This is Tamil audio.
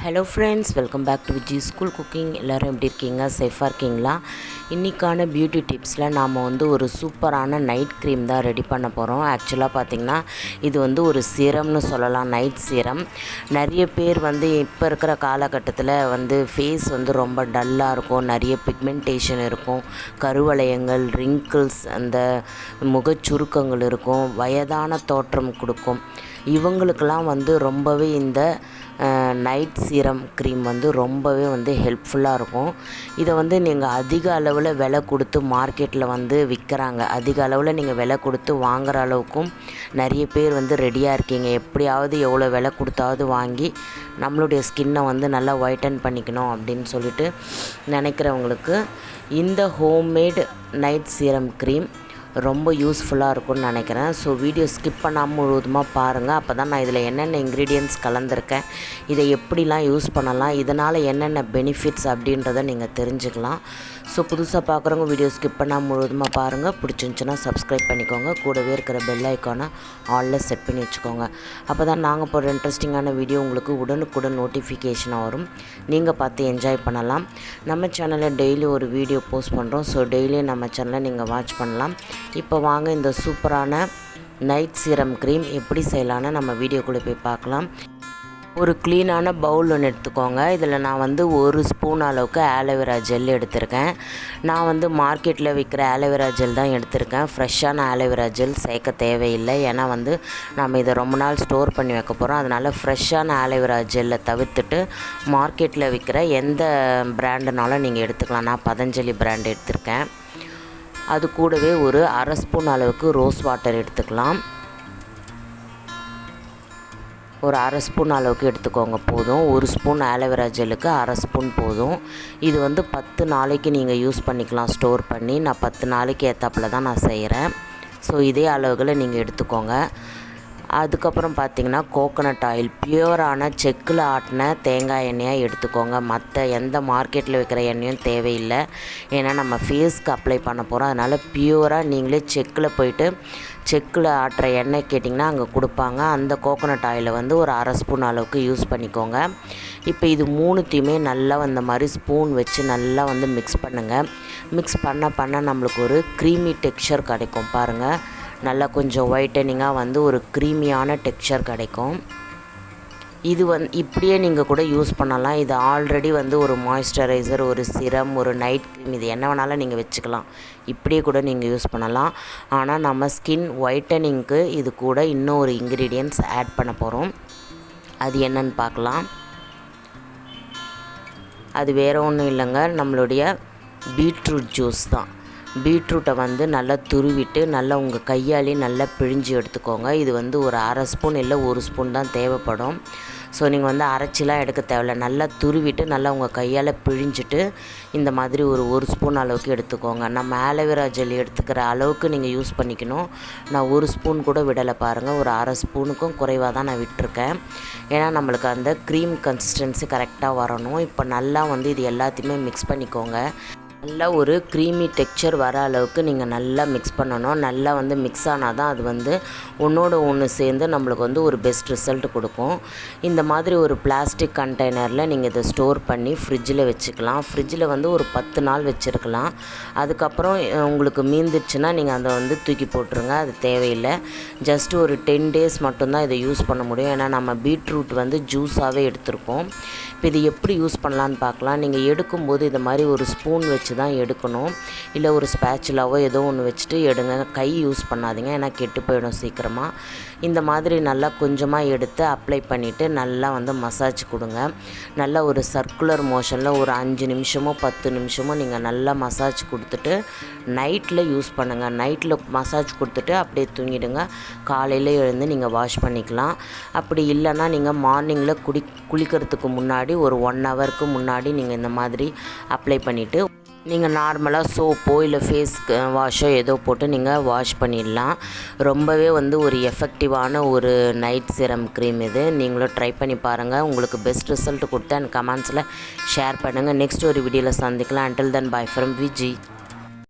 Hello friends, welcome back to Viji school cooking. எல்லோரும் எப்படி இருக்கீங்க? சேஃபாக இருக்கீங்களா? இன்றைக்கான பியூட்டி டிப்ஸில் நாம் ஒரு சூப்பரான நைட் க்ரீம் தான் ரெடி பண்ண போகிறோம். ஆக்சுவலாக பார்த்திங்கன்னா இது ஒரு சீரம்னு சொல்லலாம், நைட் சீரம். நிறைய பேர் இப்போ இருக்கிற காலகட்டத்தில் ஃபேஸ் ரொம்ப டல்லாக இருக்கும், நிறைய பிக்மெண்டேஷன் இருக்கும், கருவளையங்கள், ரிங்கிள்ஸ், அந்த முகச்சுருக்கங்கள் இருக்கும், வயதான தோற்றம் கொடுக்கும். இவங்களுக்கெல்லாம் ரொம்பவே இந்த நைட் சீரம் க்ரீம் ரொம்பவே ஹெல்ப்ஃபுல்லாக இருக்கும். இதை நீங்கள் அதிக அளவில் விலை கொடுத்து மார்க்கெட்டில் விற்கிறாங்க. அதிக அளவில் நீங்கள் விலை கொடுத்து வாங்குகிற அளவுக்கும் நிறைய பேர் ரெடியாக இருக்கீங்க. எப்படியாவது எவ்வளோ விலை கொடுத்தாவது வாங்கி நம்மளுடைய ஸ்கின்னை நல்லா ஒயிட்டன் பண்ணிக்கணும் அப்படின்னு சொல்லிட்டு நினைக்கிறவங்களுக்கு இந்த ஹோம்மேட் நைட் சீரம் க்ரீம் ரொம்ப யூஸ்ஃபுல்லாக இருக்கும்னு நினைக்கிறேன். ஸோ வீடியோ ஸ்கிப் பண்ணாமல் முழுவதுமாக பாருங்கள். அப்போ தான் நான் இதில் என்னென்ன இன்க்ரீடியன்ட்ஸ் கலந்துருக்கேன், இதை எப்படிலாம் யூஸ் பண்ணலாம், இதனால் என்னென்ன பெனிஃபிட்ஸ் அப்படின்றத நீங்கள் தெரிஞ்சுக்கலாம். ஸோ புதுசாக பார்க்குறவங்க வீடியோ ஸ்கிப் பண்ணாமல் முழுவதுமாக பாருங்கள். பிடிச்சிருந்துச்சுன்னா சப்ஸ்கிரைப் பண்ணிக்கோங்க. கூடவே இருக்கிற பெல் ஐக்கானை ஆலில் செட் பண்ணி வச்சுக்கோங்க. அப்போ தான் நாங்கள் போடுற இன்ட்ரெஸ்டிங்கான வீடியோ உங்களுக்கு உடனுக்குடன் நோட்டிஃபிகேஷனாக வரும். நீங்கள் பார்த்து என்ஜாய் பண்ணலாம். நம்ம சேனலில் டெய்லி ஒரு வீடியோ போஸ்ட் பண்ணுறோம். ஸோ டெய்லி நம்ம சேனலை நீங்கள் வாட்ச் பண்ணலாம். இப்போ வாங்க இந்த சூப்பரான நைட் சீரம் க்ரீம் எப்படி செய்யலான்னு நம்ம வீடியோக்குள்ளே போய் பார்க்கலாம். ஒரு க்ளீனான பவுல் ஒன்று எடுத்துக்கோங்க. இதில் நான் ஒரு ஸ்பூன் அளவுக்கு ஆலோவேரா ஜெல் எடுத்திருக்கேன். நான் மார்க்கெட்டில் விற்கிற ஆலோவேரா ஜெல் தான் எடுத்திருக்கேன். ஃப்ரெஷ்ஷான ஆலோவேரா ஜெல் சேர்க்க தேவையில்லை. ஏன்னா நம்ம இதை ரொம்ப நாள் ஸ்டோர் பண்ணி வைக்க போகிறோம். அதனால் ஃப்ரெஷ்ஷான ஆலோவேரா ஜெல்லை தவிர்த்துட்டு மார்க்கெட்டில் விற்கிற எந்த பிராண்டுனாலும் நீங்கள் எடுத்துக்கலாம். நான் பதஞ்சலி பிராண்ட் எடுத்திருக்கேன். அது கூடவே ஒரு அரை ஸ்பூன் அளவுக்கு ரோஸ் வாட்டர் எடுத்துக்கலாம். ஒரு அரை ஸ்பூன் அளவுக்கு எடுத்துக்கோங்க போதும். ஒரு ஸ்பூன் ஆலோவேரா ஜெல்லுக்கு அரை ஸ்பூன் போதும். இது 10 நாளைக்கு நீங்கள் யூஸ் பண்ணிக்கலாம் ஸ்டோர் பண்ணி. நான் 10 நாளைக்கு ஏற்றாப்பில் தான் நான் செய்கிறேன். ஸோ இதே அளவுகளை நீங்கள் எடுத்துக்கோங்க. அதுக்கப்புறம் பார்த்திங்கன்னா கோகோனட் ஆயில், பியூரான செக்கில் ஆட்டின தேங்காய் எண்ணெயாக எடுத்துக்கோங்க. மற்ற எந்த மார்க்கெட்டில் விற்கிற எண்ணெயும் தேவையில்லை. ஏன்னா நம்ம ஃபேஸ்க்கு அப்ளை பண்ண போகிறோம். அதனால் பியூராக நீங்களே செக்கில் போயிட்டு செக்கில் ஆட்டுற எண்ணெய் கேட்டிங்கன்னா அங்கே கொடுப்பாங்க. அந்த கோகோனட் ஆயிலை ஒரு அரை ஸ்பூன் அளவுக்கு யூஸ் பண்ணிக்கோங்க. இப்போ இது மூணுத்தையுமே நல்லா இந்த மாதிரி ஸ்பூன் வச்சு நல்லா மிக்ஸ் பண்ணுங்கள். மிக்ஸ் பண்ண நம்மளுக்கு ஒரு க்ரீமி டெக்ஸ்சர் கிடைக்கும். பாருங்கள், நல்லா கொஞ்சம் ஒயிட்டனிங்காக ஒரு க்ரீமியான டெக்ஸ்சர் கிடைக்கும். இது இப்படியே நீங்கள் கூட யூஸ் பண்ணலாம். இது ஆல்ரெடி ஒரு மாய்ஸ்சரைசர், ஒரு சிரம், ஒரு நைட் க்ரீம், இது என்ன வேணாலும் நீங்கள் வச்சுக்கலாம். இப்படியே கூட நீங்கள் யூஸ் பண்ணலாம். ஆனால் நம்ம ஸ்கின் ஒயிட்டனிங்க்கு இது கூட இன்னும் ஒரு இன்க்ரீடியன்ட்ஸ் ஆட் பண்ண போகிறோம். அது என்னன்னு பார்க்கலாம். அது வேறு ஒன்றும் இல்லைங்க, நம்மளுடைய பீட்ரூட் ஜூஸ் தான். பீட்ரூட்டை நல்லா துருவிட்டு நல்லா உங்கள் கையாலே நல்லா பிழிஞ்சு எடுத்துக்கோங்க. இது ஒரு அரை ஸ்பூன் இல்லை ஒரு ஸ்பூன் தான் தேவைப்படும். ஸோ நீங்கள் அரைச்சிலாம் எடுக்க தேவையில்ல. நல்லா துருவிட்டு நல்லா உங்கள் கையால் பிழிஞ்சிட்டு இந்த மாதிரி ஒரு ஸ்பூன் அளவுக்கு எடுத்துக்கோங்க. நம்ம ஆலோவேரா ஜெல் எடுத்துக்கிற அளவுக்கு நீங்கள் யூஸ் பண்ணிக்கணும். நான் ஒரு ஸ்பூன் கூட விடலை பாருங்கள். ஒரு அரை ஸ்பூனுக்கும் குறைவாக தான் நான் விட்டுருக்கேன். ஏன்னா நம்மளுக்கு அந்த க்ரீம் கன்சிஸ்டன்சி கரெக்டாக வரணும். இப்போ நல்லா இது எல்லாத்தையுமே மிக்ஸ் பண்ணிக்கோங்க. நல்லா ஒரு க்ரீமி டெக்ஸ்சர் வர அளவுக்கு நீங்கள் நல்லா மிக்ஸ் பண்ணணும். நல்லா மிக்ஸ் ஆனால் தான் அது ஒன்றோட ஒன்று சேர்ந்து நம்மளுக்கு ஒரு பெஸ்ட் ரிசல்ட் கொடுக்கும். இந்த மாதிரி ஒரு பிளாஸ்டிக் கண்டெய்னரில் நீங்கள் இதை ஸ்டோர் பண்ணி ஃப்ரிட்ஜில் வச்சுக்கலாம். ஃப்ரிட்ஜில் ஒரு 10 நாள் வச்சுருக்கலாம். அதுக்கப்புறம் உங்களுக்கு மீந்துடுச்சுன்னா நீங்கள் அதை தூக்கி போட்டுருங்க. அது தேவையில்லை. ஜஸ்ட் ஒரு 10 டேஸ் மட்டும்தான் இதை யூஸ் பண்ண முடியும். ஏன்னா நம்ம பீட்ரூட் ஜூஸாகவே எடுத்திருக்கோம். இப்போ இது எப்படி யூஸ் பண்ணலான்னு பார்க்கலாம். நீங்கள் எடுக்கும்போது இந்த மாதிரி ஒரு ஸ்பூன் வச்சு தான் எடுக்கணும். இல்லை ஒரு ஸ்பேச்சுலாவோ ஏதோ ஒன்று வச்சுட்டு எடுங்க. கை யூஸ் பண்ணாதீங்க, ஏன்னா கெட்டு போயிடும் சீக்கிரமாக. இந்த மாதிரி நல்லா கொஞ்சமாக எடுத்து அப்ளை பண்ணிவிட்டு நல்லா மசாஜ் கொடுங்க. நல்லா ஒரு சர்க்குலர் மோஷனில் ஒரு 5 நிமிஷமோ 10 நிமிஷமோ நீங்கள் நல்லா மசாஜ் கொடுத்துட்டு நைட்டில் யூஸ் பண்ணுங்கள். நைட்டில் மசாஜ் கொடுத்துட்டு அப்படியே தூங்கிடுங்க. காலையில் எழுந்து நீங்கள் வாஷ் பண்ணிக்கலாம். அப்படி இல்லைன்னா நீங்கள் மார்னிங்கில் குளிக்கிறதுக்கு முன்னாடி ஒரு 1 ஹவருக்கு முன்னாடி நீங்கள் இந்த மாதிரி அப்ளை பண்ணிவிட்டு நீங்கள் நார்மலாக சோப்போ இல்லை ஃபேஸ் வாஷோ ஏதோ போட்டு நீங்கள் வாஷ் பண்ணிடலாம். ரொம்பவே ஒரு எஃபெக்டிவான ஒரு நைட் சீரம் க்ரீம் இது. நீங்களும் ட்ரை பண்ணி பாருங்கள். உங்களுக்கு பெஸ்ட் ரிசல்ட் கொடுத்து அண்ட் கமெண்ட்ஸில் ஷேர் பண்ணுங்கள். நெக்ஸ்ட் ஒரு வீடியோவில் சந்திக்கலாம். Until then by from Viji.